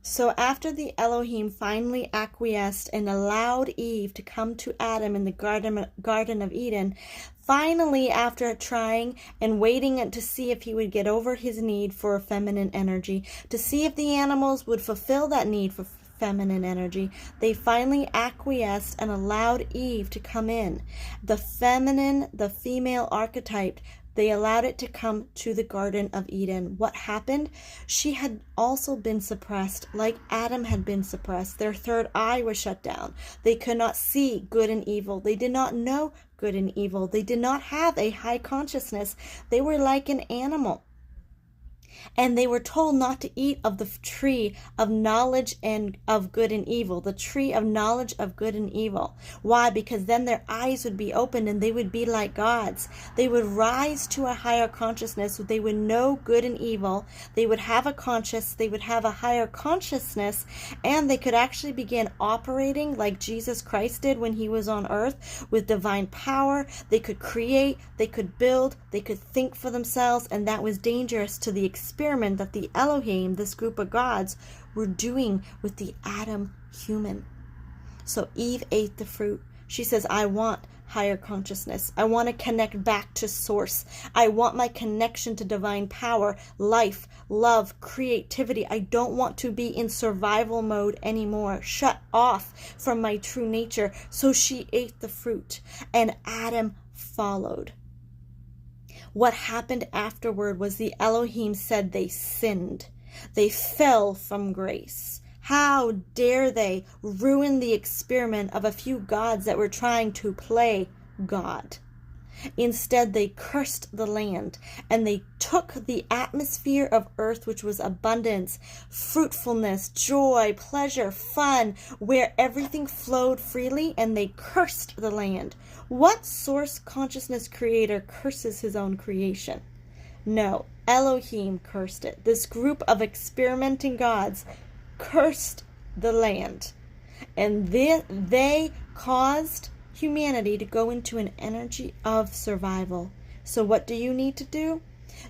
So after the Elohim finally acquiesced and allowed Eve to come to Adam in the Garden of Eden, finally, after trying and waiting to see if he would get over his need for feminine energy, to see if the animals would fulfill that need for feminine energy, they finally acquiesced and allowed Eve to come in. The feminine, the female archetype, they allowed it to come to the Garden of Eden. What happened? She had also been suppressed, like Adam had been suppressed. Their third eye was shut down. They could not see good and evil. They did not know good and evil. They did not have a high consciousness. They were like an animal. And they were told not to eat of the tree of knowledge and of good and evil, the tree of knowledge of good and evil. Why? Because then their eyes would be opened and they would be like gods. They would rise to a higher consciousness. They would know good and evil. They would have a conscience. They would have a higher consciousness, and they could actually begin operating like Jesus Christ did when he was on earth, with divine power. They could create, they could build, they could think for themselves, and that was dangerous to the experiment that the Elohim, this group of gods, were doing with the Adam human. So Eve ate the fruit. She says, I want higher consciousness. I want to connect back to source. I want my connection to divine power, life, love, creativity. I don't want to be in survival mode anymore, shut off from my true nature. So she ate the fruit, and Adam followed. What happened afterward was the Elohim said they sinned. They fell from grace. How dare they ruin the experiment of a few gods that were trying to play God? Instead, they cursed the land, and they took the atmosphere of earth, which was abundance, fruitfulness, joy, pleasure, fun, where everything flowed freely, and they cursed the land. What source consciousness creator curses his own creation? No, Elohim cursed it. This group of experimenting gods cursed the land, and they caused humanity to go into an energy of survival. So what do you need to do?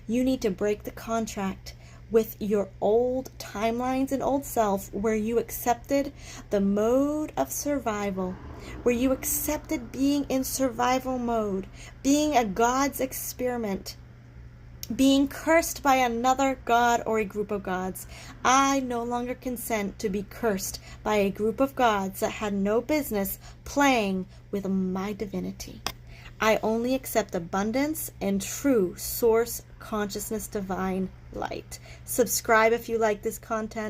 You need to break the contract with your old timelines and old self, where you accepted the mode of survival, where you accepted being in survival mode, being a God's experiment, being cursed by another god or a group of gods. I no longer consent to be cursed by a group of gods that had no business playing with my divinity. I only accept abundance and true source consciousness divine light. Subscribe if you like this content.